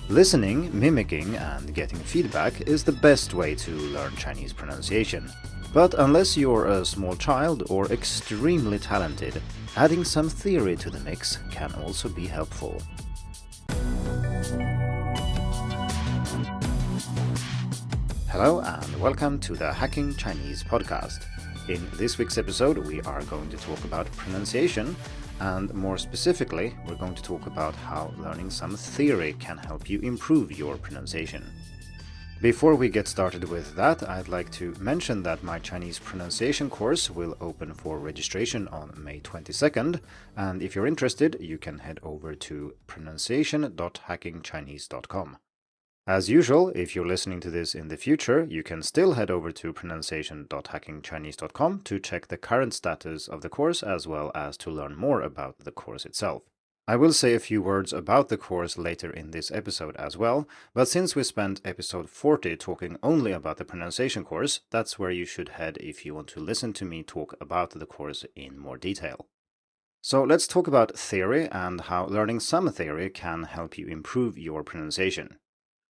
Listening, mimicking, and getting feedback is the best way to learn Chinese pronunciation. But unless you're a small child or extremely talented, adding some theory to the mix can also be helpful. Hello and welcome to the Hacking Chinese podcast. In this week's episode, we are going to talk about pronunciation, and more specifically, we're going to talk about how learning some theory can help you improve your pronunciation. Before we get started with that, I'd like to mention that my Chinese pronunciation course will open for registration on May 22nd, and if you're interested, you can head over to pronunciation.hackingchinese.com. As usual, if you're listening to this in the future, you can still head over to pronunciation.hackingchinese.com to check the current status of the course as well as to learn more about the course itself. I will say a few words about the course later in this episode as well, but since we spent episode 40 talking only about the pronunciation course, that's where you should head if you want to listen to me talk about the course in more detail. So let's talk about theory and how learning some theory can help you improve your pronunciation.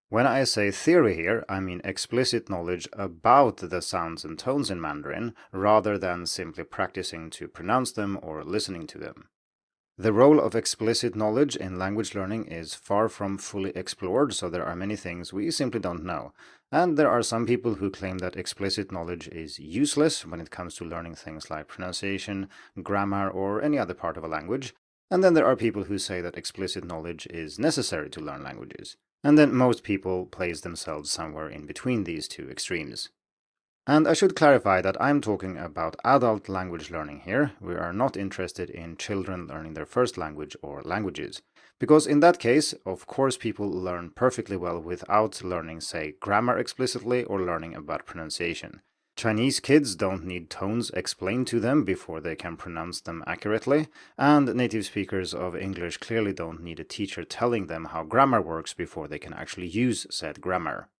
When I say theory here, I mean explicit knowledge about the sounds and tones in Mandarin, rather than simply practicing to pronounce them or listening to them. The role of explicit knowledge in language learning is far from fully explored, so there are many things we simply don't know. And there are some people who claim that explicit knowledge is useless when it comes to learning things like pronunciation, grammar, or any other part of a language. And then there are people who say that explicit knowledge is necessary to learn languages. And then most people place themselves somewhere in between these two extremes. And I should clarify that I'm talking about adult language learning here. We are not interested in children learning their first language or languages. Because in that case, of course, people learn perfectly well without learning, say, grammar explicitly or learning about pronunciation. Chinese kids don't need tones explained to them before they can pronounce them accurately, and native speakers of English clearly don't need a teacher telling them how grammar works before they can actually use said grammar.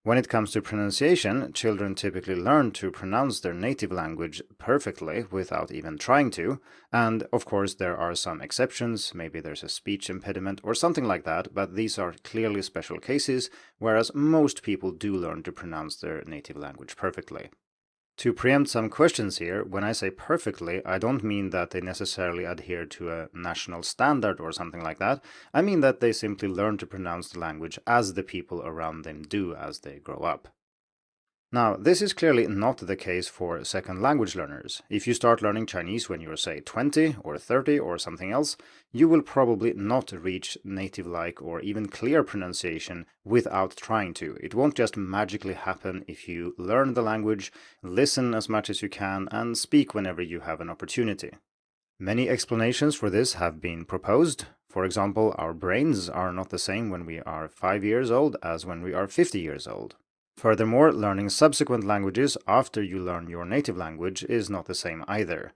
When it comes to pronunciation, children typically learn to pronounce their native language perfectly without even trying to, and of course there are some exceptions, maybe there's a speech impediment or something like that, but these are clearly special cases, whereas most people do learn to pronounce their native language perfectly. To preempt some questions here, when I say perfectly, I don't mean that they necessarily adhere to a national standard or something like that. I mean that they simply learn to pronounce the language as the people around them do as they grow up. Now, this is clearly not the case for second language learners. If you start learning Chinese when you're, say, 20 or 30 or something else, you will probably not reach native-like or even clear pronunciation without trying to. It won't just magically happen if you learn the language, listen as much as you can, and speak whenever you have an opportunity. Many explanations for this have been proposed. For example, our brains are not the same when we are 5 years old as when we are 50 years old. Furthermore, learning subsequent languages after you learn your native language is not the same either.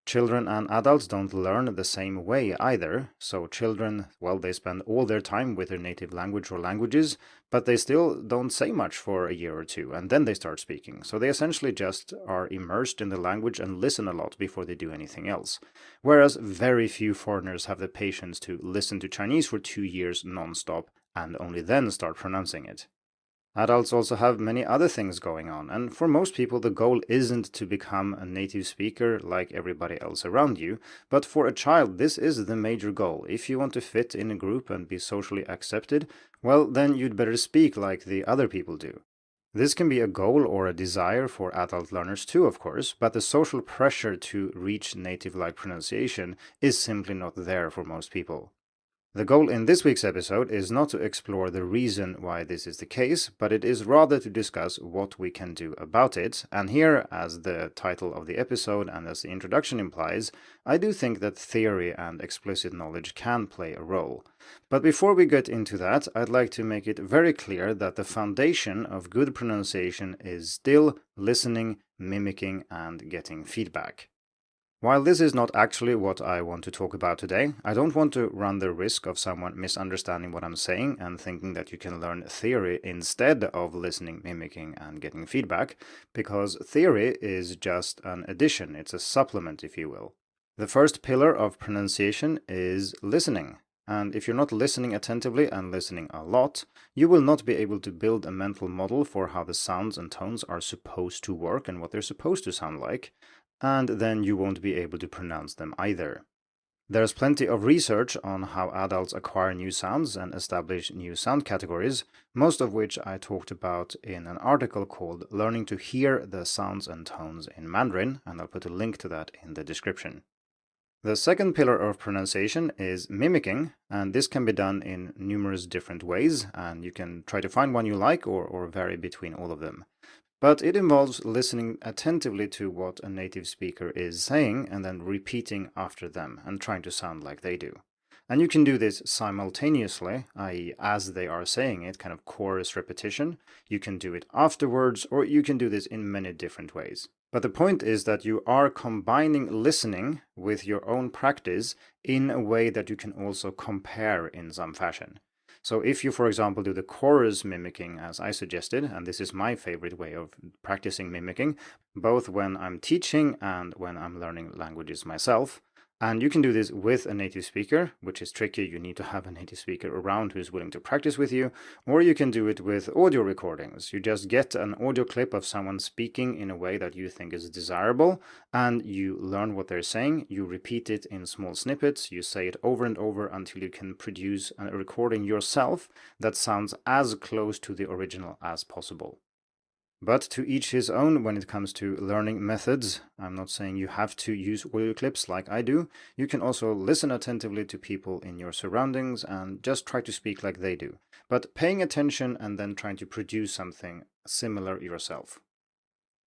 Children and adults don't learn the same way either, so children, well, they spend all their time with their native language or languages, but they still don't say much for a year or two, and then they start speaking. So they essentially just are immersed in the language and listen a lot before they do anything else. Whereas very few foreigners have the patience to listen to Chinese for 2 years non-stop and only then start pronouncing it. Adults also have many other things going on, and for most people the goal isn't to become a native speaker like everybody else around you, but for a child this is the major goal. If you want to fit in a group and be socially accepted, well, then you'd better speak like the other people do. This can be a goal or a desire for adult learners too, of course, but the social pressure to reach native-like pronunciation is simply not there for most people. The goal in this week's episode is not to explore the reason why this is the case, but it is rather to discuss what we can do about it. And here, as the title of the episode and as the introduction implies, I do think that theory and explicit knowledge can play a role. But before we get into that, I'd like to make it very clear that the foundation of good pronunciation is still listening, mimicking, and getting feedback. While this is not actually what I want to talk about today, I don't want to run the risk of someone misunderstanding what I'm saying and thinking that you can learn theory instead of listening, mimicking, and getting feedback, because theory is just an addition, it's a supplement, if you will. The first pillar of pronunciation is listening. And if you're not listening attentively and listening a lot, you will not be able to build a mental model for how the sounds and tones are supposed to work and what they're supposed to sound like, and then you won't be able to pronounce them either. There's plenty of research on how adults acquire new sounds and establish new sound categories, most of which I talked about in an article called Learning to Hear the Sounds and Tones in Mandarin, and I'll put a link to that in the description. The second pillar of pronunciation is mimicking, and this can be done in numerous different ways, and you can try to find one you like or vary between all of them. But it involves listening attentively to what a native speaker is saying and then repeating after them and trying to sound like they do. And you can do this simultaneously, i.e., as they are saying it, kind of chorus repetition. You can do it afterwards, or you can do this in many different ways. But the point is that you are combining listening with your own practice in a way that you can also compare in some fashion. So if you, for example, do the chorus mimicking as I suggested, and this is my favorite way of practicing mimicking, both when I'm teaching and when I'm learning languages myself, and you can do this with a native speaker, which is tricky. You need to have a native speaker around who's willing to practice with you, or you can do it with audio recordings. You just get an audio clip of someone speaking in a way that you think is desirable, and you learn what they're saying. You repeat it in small snippets. You say it over and over until you can produce a recording yourself that sounds as close to the original as possible. But to each his own when it comes to learning methods. I'm not saying you have to use audio clips like I do. You can also listen attentively to people in your surroundings and just try to speak like they do. But paying attention and then trying to produce something similar yourself.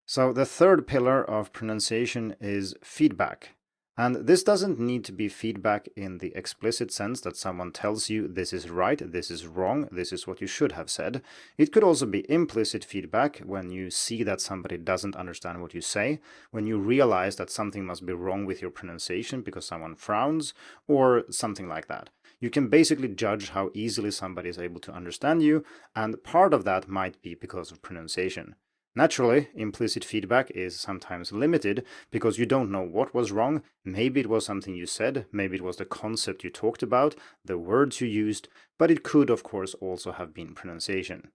So the third pillar of pronunciation is feedback. And this doesn't need to be feedback in the explicit sense that someone tells you this is right, this is wrong, this is what you should have said. It could also be implicit feedback when you see that somebody doesn't understand what you say, when you realize that something must be wrong with your pronunciation because someone frowns, or something like that. You can basically judge how easily somebody is able to understand you, and part of that might be because of pronunciation. Naturally, implicit feedback is sometimes limited because you don't know what was wrong. Maybe it was something you said, maybe it was the concept you talked about, the words you used, but it could, of course, also have been pronunciation.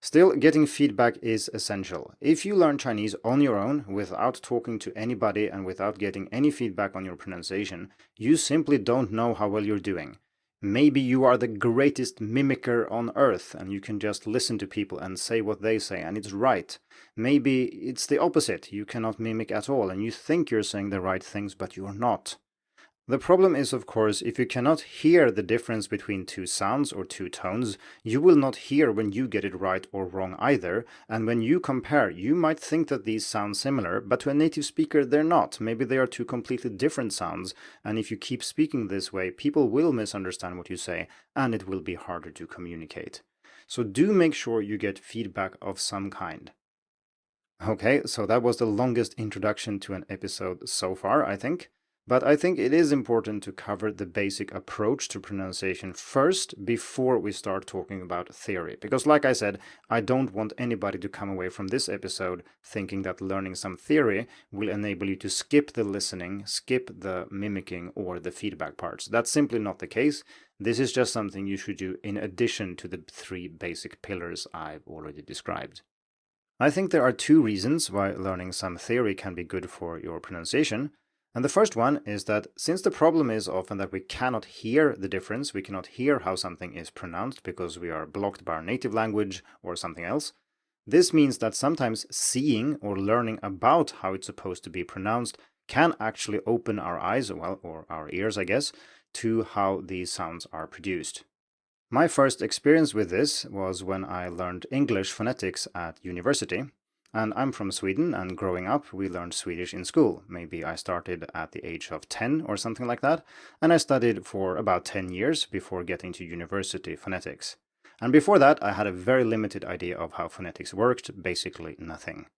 Still, getting feedback is essential. If you learn Chinese on your own, without talking to anybody and without getting any feedback on your pronunciation, you simply don't know how well you're doing. Maybe you are the greatest mimicker on earth and you can just listen to people and say what they say and it's right. Maybe it's the opposite. You cannot mimic at all and you think you're saying the right things, but you're not. The problem is, of course, if you cannot hear the difference between two sounds or two tones, you will not hear when you get it right or wrong either, and when you compare, you might think that these sound similar, but to a native speaker they're not. Maybe they are two completely different sounds, and if you keep speaking this way, people will misunderstand what you say, and it will be harder to communicate. So do make sure you get feedback of some kind. Okay, so that was the longest introduction to an episode so far, I think. But I think it is important to cover the basic approach to pronunciation first before we start talking about theory. Because like I said, I don't want anybody to come away from this episode thinking that learning some theory will enable you to skip the listening, skip the mimicking or the feedback parts. That's simply not the case. This is just something you should do in addition to the three basic pillars I've already described. I think there are two reasons why learning some theory can be good for your pronunciation. And the first one is that since the problem is often that we cannot hear the difference, we cannot hear how something is pronounced because we are blocked by our native language or something else, this means that sometimes seeing or learning about how it's supposed to be pronounced can actually open our eyes, well, or our ears, I guess, to how these sounds are produced. My first experience with this was when I learned English phonetics at university. And I'm from Sweden, and growing up, we learned Swedish in school. Maybe I started at the age of 10 or something like that, and I studied for about 10 years before getting to university phonetics. And before that, I had a very limited idea of how phonetics worked, basically nothing.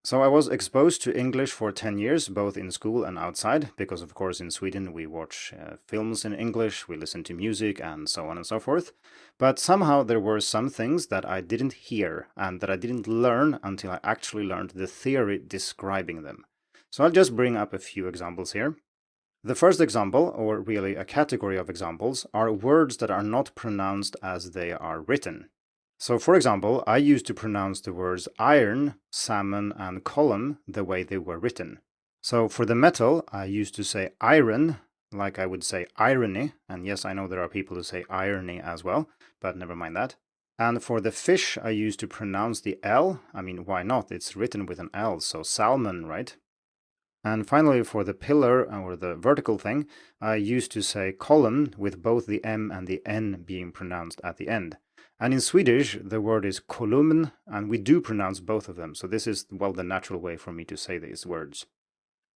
So I was exposed to English for 10 years, both in school and outside, because of course in Sweden we watch films in English, we listen to music and so on and so forth. But somehow there were some things that I didn't hear and that I didn't learn until I actually learned the theory describing them. So I'll just bring up a few examples here. The first example, or really a category of examples, are words that are not pronounced as they are written. So for example, I used to pronounce the words iron, salmon, and column the way they were written. So for the metal, I used to say iron, like I would say irony, and yes, I know there are people who say irony as well, but never mind that. And for the fish, I used to pronounce the L. I mean, why not? It's written with an L, so salmon, right? And finally, for the pillar or the vertical thing, I used to say column with both the M and the N being pronounced at the end. And in Swedish, the word is kolumn, and we do pronounce both of them. So this is, well, the natural way for me to say these words.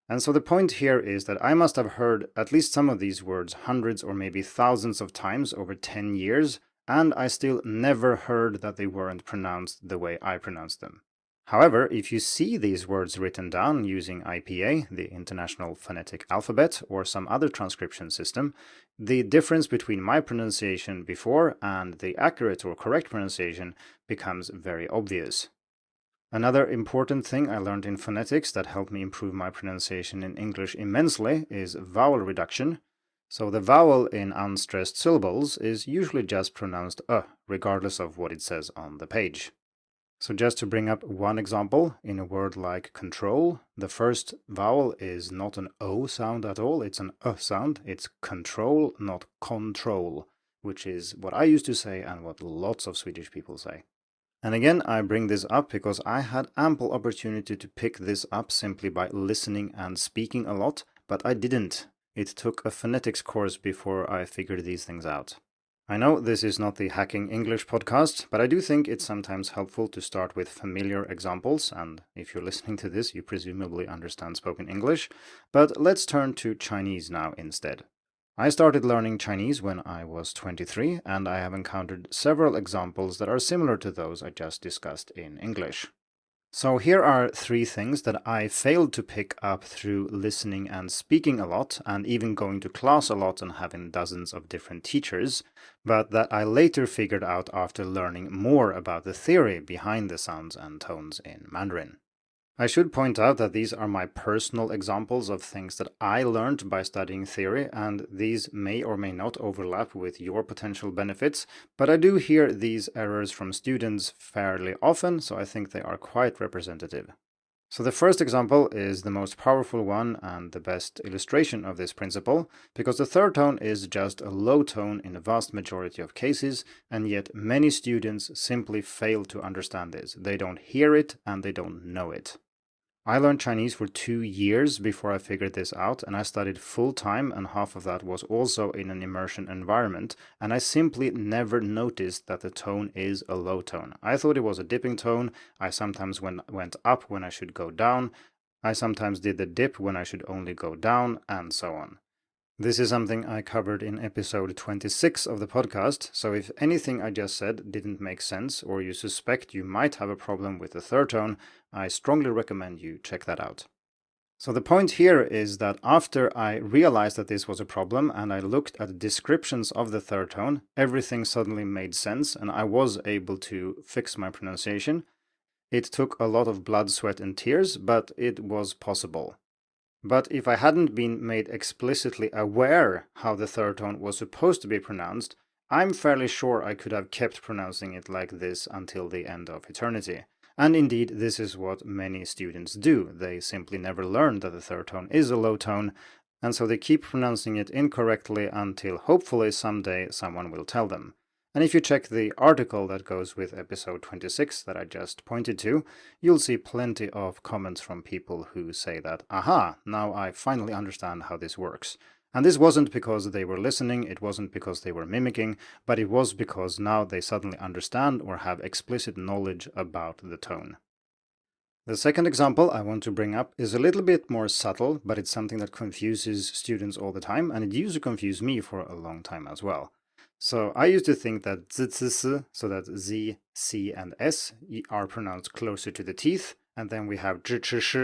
And so the point here is that I must have heard at least some of these words hundreds or maybe thousands of times over 10 years, and I still never heard that they weren't pronounced the way I pronounced them. However, if you see these words written down using IPA, the International Phonetic Alphabet, or some other transcription system, the difference between my pronunciation before and the accurate or correct pronunciation becomes very obvious. Another important thing I learned in phonetics that helped me improve my pronunciation in English immensely is vowel reduction. So the vowel in unstressed syllables is usually just pronounced regardless of what it says on the page. So just to bring up one example, in a word like control, the first vowel is not an O sound at all, it's an sound. It's control, not control, which is what I used to say and what lots of Swedish people say. And again, I bring this up because I had ample opportunity to pick this up simply by listening and speaking a lot, but I didn't. It took a phonetics course before I figured these things out. I know this is not the Hacking English podcast, but I do think it's sometimes helpful to start with familiar examples, and if you're listening to this, you presumably understand spoken English. But let's turn to Chinese now instead. I started learning Chinese when I was 23, and I have encountered several examples that are similar to those I just discussed in English. So here are 3 things that I failed to pick up through listening and speaking a lot, and even going to class a lot and having dozens of different teachers, but that I later figured out after learning more about the theory behind the sounds and tones in Mandarin. I should point out that these are my personal examples of things that I learned by studying theory, and these may or may not overlap with your potential benefits, but I do hear these errors from students fairly often, so I think they are quite representative. So the first example is the most powerful one and the best illustration of this principle, because the third tone is just a low tone in a vast majority of cases, and yet many students simply fail to understand this. They don't hear it and they don't know it. I learned Chinese for 2 years before I figured this out, and I studied full-time, and half of that was also in an immersion environment, and I simply never noticed that the tone is a low tone. I thought it was a dipping tone. I sometimes went up when I should go down. I sometimes did the dip when I should only go down, and so on. This is something I covered in episode 26 of the podcast, so if anything I just said didn't make sense or you suspect you might have a problem with the third tone, I strongly recommend you check that out. So the point here is that after I realized that this was a problem and I looked at descriptions of the third tone, everything suddenly made sense and I was able to fix my pronunciation. It took a lot of blood, sweat, and tears, but it was possible. But if I hadn't been made explicitly aware how the third tone was supposed to be pronounced, I'm fairly sure I could have kept pronouncing it like this until the end of eternity. And indeed, this is what many students do. They simply never learn that the third tone is a low tone, and so they keep pronouncing it incorrectly until hopefully someday someone will tell them. And if you check the article that goes with episode 26 that I just pointed to, you'll see plenty of comments from people who say that, aha, now I finally understand how this works. And this wasn't because they were listening, it wasn't because they were mimicking, but it was because now they suddenly understand or have explicit knowledge about the tone. The second example I want to bring up is a little bit more subtle, but it's something that confuses students all the time, and it used to confuse me for a long time as well. So I used to think that z, c, s, so that z, c, and s are pronounced closer to the teeth, and then we have zh, ch, sh,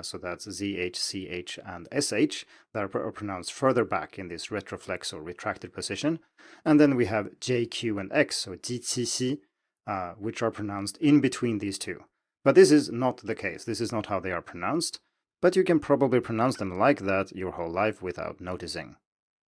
so that's z, h, c, h, and sh that are pronounced further back in this retroflex or retracted position, and then we have j, q, and x, so ji, qi, xi, which are pronounced in between these two. But this is not the case. This is not how they are pronounced. but you can probably pronounce them like that your whole life without noticing.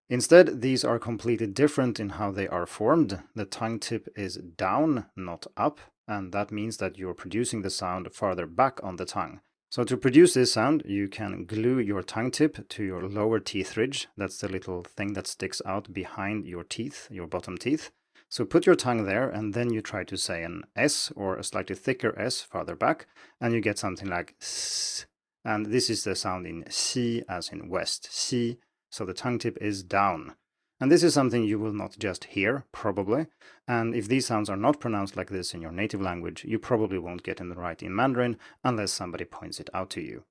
Instead, these are completely different in how they are formed. The tongue tip is down, not up, and that means that you're producing the sound farther back on the tongue. So to produce this sound, you can glue your tongue tip to your lower teeth ridge. That's the little thing that sticks out behind your teeth, your bottom teeth. So put your tongue there, and then you try to say an S or a slightly thicker S farther back, and you get something like S. And this is the sound in si, as in west, si. So the tongue tip is down. And this is something you will not just hear, probably. And if these sounds are not pronounced like this in your native language, you probably won't get them right in Mandarin unless somebody points it out to you.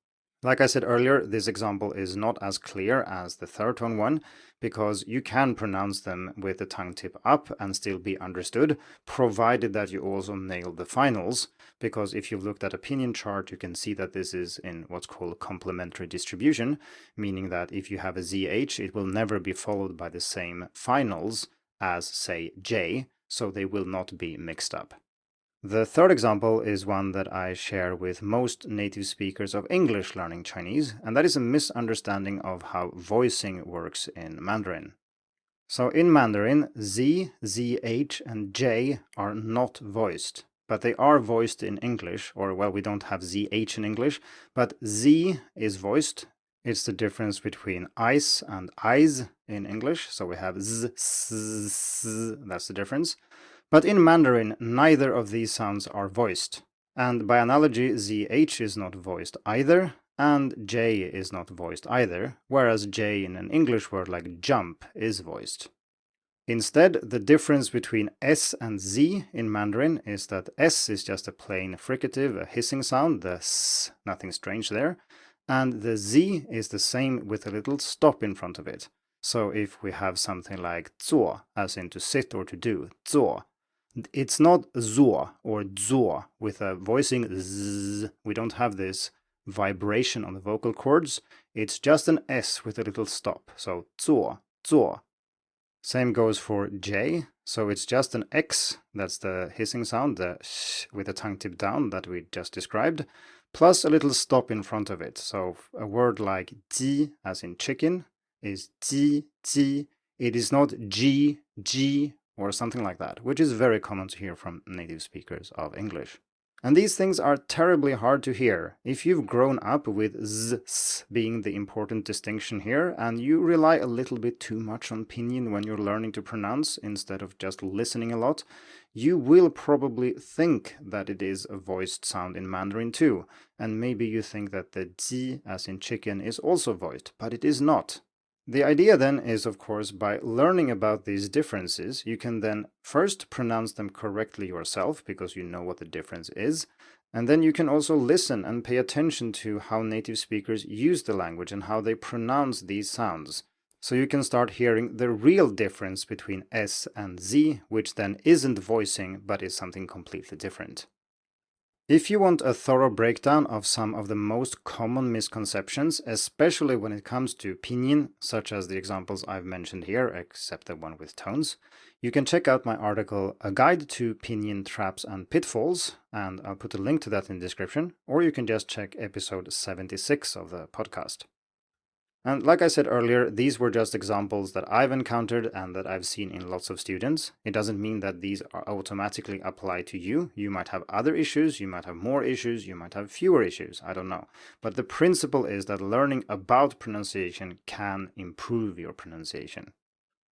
Like I said earlier, this example is not as clear as the third tone one, because you can pronounce them with the tongue tip up and still be understood, provided that you also nail the finals, because if you've looked at a pinyin chart, you can see that this is in what's called complementary distribution, meaning that if you have a ZH, it will never be followed by the same finals as, say, J, so they will not be mixed up. The third example is one that I share with most native speakers of English learning Chinese, and that is a misunderstanding of how voicing works in Mandarin. So in Mandarin, Z, ZH, and J are not voiced, but they are voiced in English, or well, we don't have ZH in English, but Z is voiced. It's the difference between ice and eyes in English, so we have Z, S, S, that's the difference. But in Mandarin, neither of these sounds are voiced. And by analogy, ZH is not voiced either, and J is not voiced either, whereas J in an English word like jump is voiced. Instead, the difference between S and Z in Mandarin is that S is just a plain fricative, a hissing sound, the S, nothing strange there, and the Z is the same with a little stop in front of it. So if we have something like 做, as in to sit or to do, 做, it's not zuo or zuo with a voicing z. We don't have this vibration on the vocal cords. It's just an S with a little stop. So zuo, zuo. Same goes for J. So it's just an X, that's the hissing sound, the sh with the tongue tip down that we just described, plus a little stop in front of it. So a word like ji, as in chicken, is ji, ji. It is not G, G, or something like that, which is very common to hear from native speakers of English. And these things are terribly hard to hear. If you've grown up with z, s being the important distinction here, and you rely a little bit too much on pinyin when you're learning to pronounce instead of just listening a lot, you will probably think that it is a voiced sound in Mandarin too, and maybe you think that the ji, as in chicken, is also voiced, but it is not. The idea then is, of course, by learning about these differences, you can then first pronounce them correctly yourself because you know what the difference is, and then you can also listen and pay attention to how native speakers use the language and how they pronounce these sounds. So you can start hearing the real difference between S and Z, which then isn't voicing but is something completely different. If you want a thorough breakdown of some of the most common misconceptions, especially when it comes to pinyin, such as the examples I've mentioned here, except the one with tones, you can check out my article, A Guide to Pinyin Traps and Pitfalls, and I'll put a link to that in the description, or you can just check episode 76 of the podcast. And like I said earlier, these were just examples that I've encountered and that I've seen in lots of students. It doesn't mean that these are automatically apply to you. You might have other issues, you might have more issues, you might have fewer issues, I don't know. But the principle is that learning about pronunciation can improve your pronunciation.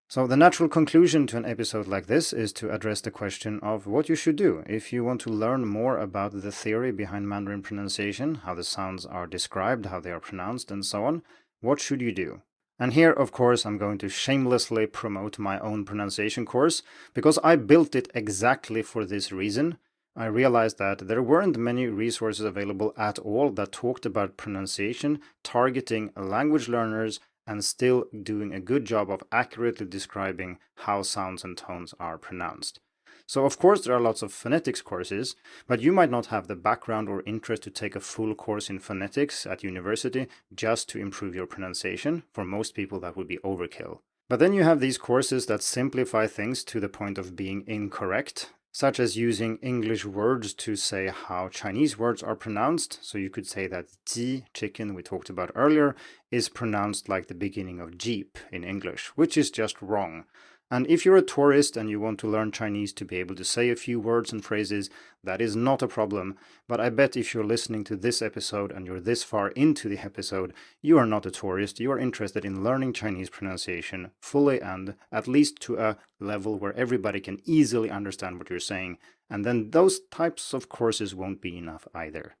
So the natural conclusion to an episode like this is to address the question of what you should do if you want to learn more about the theory behind Mandarin pronunciation, how the sounds are described, how they are pronounced, and so on. What should you do? And here, of course, I'm going to shamelessly promote my own pronunciation course, because I built it exactly for this reason. I realized that there weren't many resources available at all that talked about pronunciation, targeting language learners, and still doing a good job of accurately describing how sounds and tones are pronounced. So of course there are lots of phonetics courses, but you might not have the background or interest to take a full course in phonetics at university just to improve your pronunciation. For most people that would be overkill. But then you have these courses that simplify things to the point of being incorrect. such as using English words to say how Chinese words are pronounced. So you could say that ji, chicken, we talked about earlier, is pronounced like the beginning of Jeep in English, which is just wrong. And if you're a tourist and you want to learn Chinese to be able to say a few words and phrases, that is not a problem. But I bet if you're listening to this episode and you're this far into the episode, you are not a tourist. You are interested in learning Chinese pronunciation fully and at least to a level where everybody can easily understand what you're saying. And then those types of courses won't be enough either.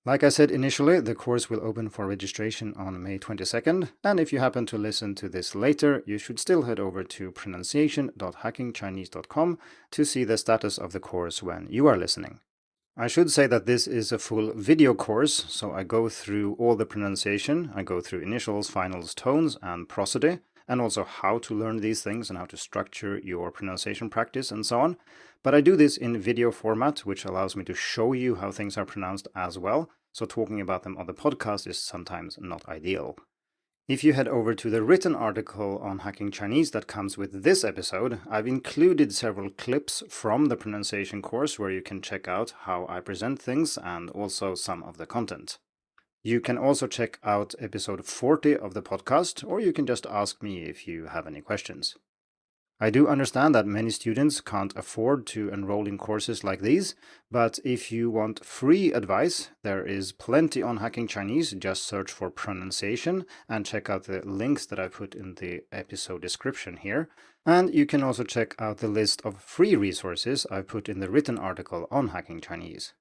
Like I said initially, the course will open for registration on May 22nd, and if you happen to listen to this later, you should still head over to pronunciation.hackingchinese.com to see the status of the course when you are listening. I should say that this is a full video course, so I go through all the pronunciation, I go through initials, finals, tones, and prosody, and also how to learn these things and how to structure your pronunciation practice and so on. But I do this in video format, which allows me to show you how things are pronounced as well, so talking about them on the podcast is sometimes not ideal. If you head over to the written article on Hacking Chinese that comes with this episode, I've included several clips from the pronunciation course where you can check out how I present things and also some of the content. You can also check out episode 40 of the podcast, or you can just ask me if you have any questions. I do understand that many students can't afford to enroll in courses like these, but if you want free advice, there is plenty on Hacking Chinese. Just search for pronunciation and check out the links that I put in the episode description here. And you can also check out the list of free resources I put in the written article on Hacking Chinese.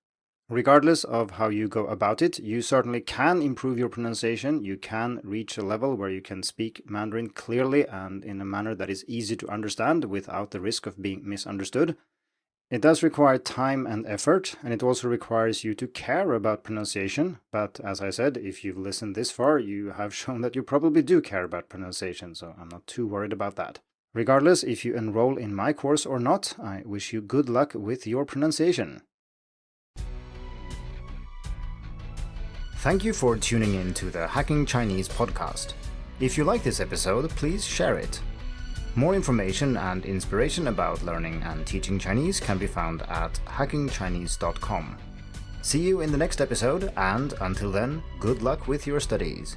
Regardless of how you go about it, you certainly can improve your pronunciation. You can reach a level where you can speak Mandarin clearly and in a manner that is easy to understand without the risk of being misunderstood. It does require time and effort, and it also requires you to care about pronunciation. But as I said, if you've listened this far, you have shown that you probably do care about pronunciation, so I'm not too worried about that. Regardless if you enroll in my course or not, I wish you good luck with your pronunciation. Thank you for tuning in to the Hacking Chinese podcast. If you like this episode, please share it. More information and inspiration about learning and teaching Chinese can be found at hackingchinese.com. See you in the next episode, and until then, good luck with your studies.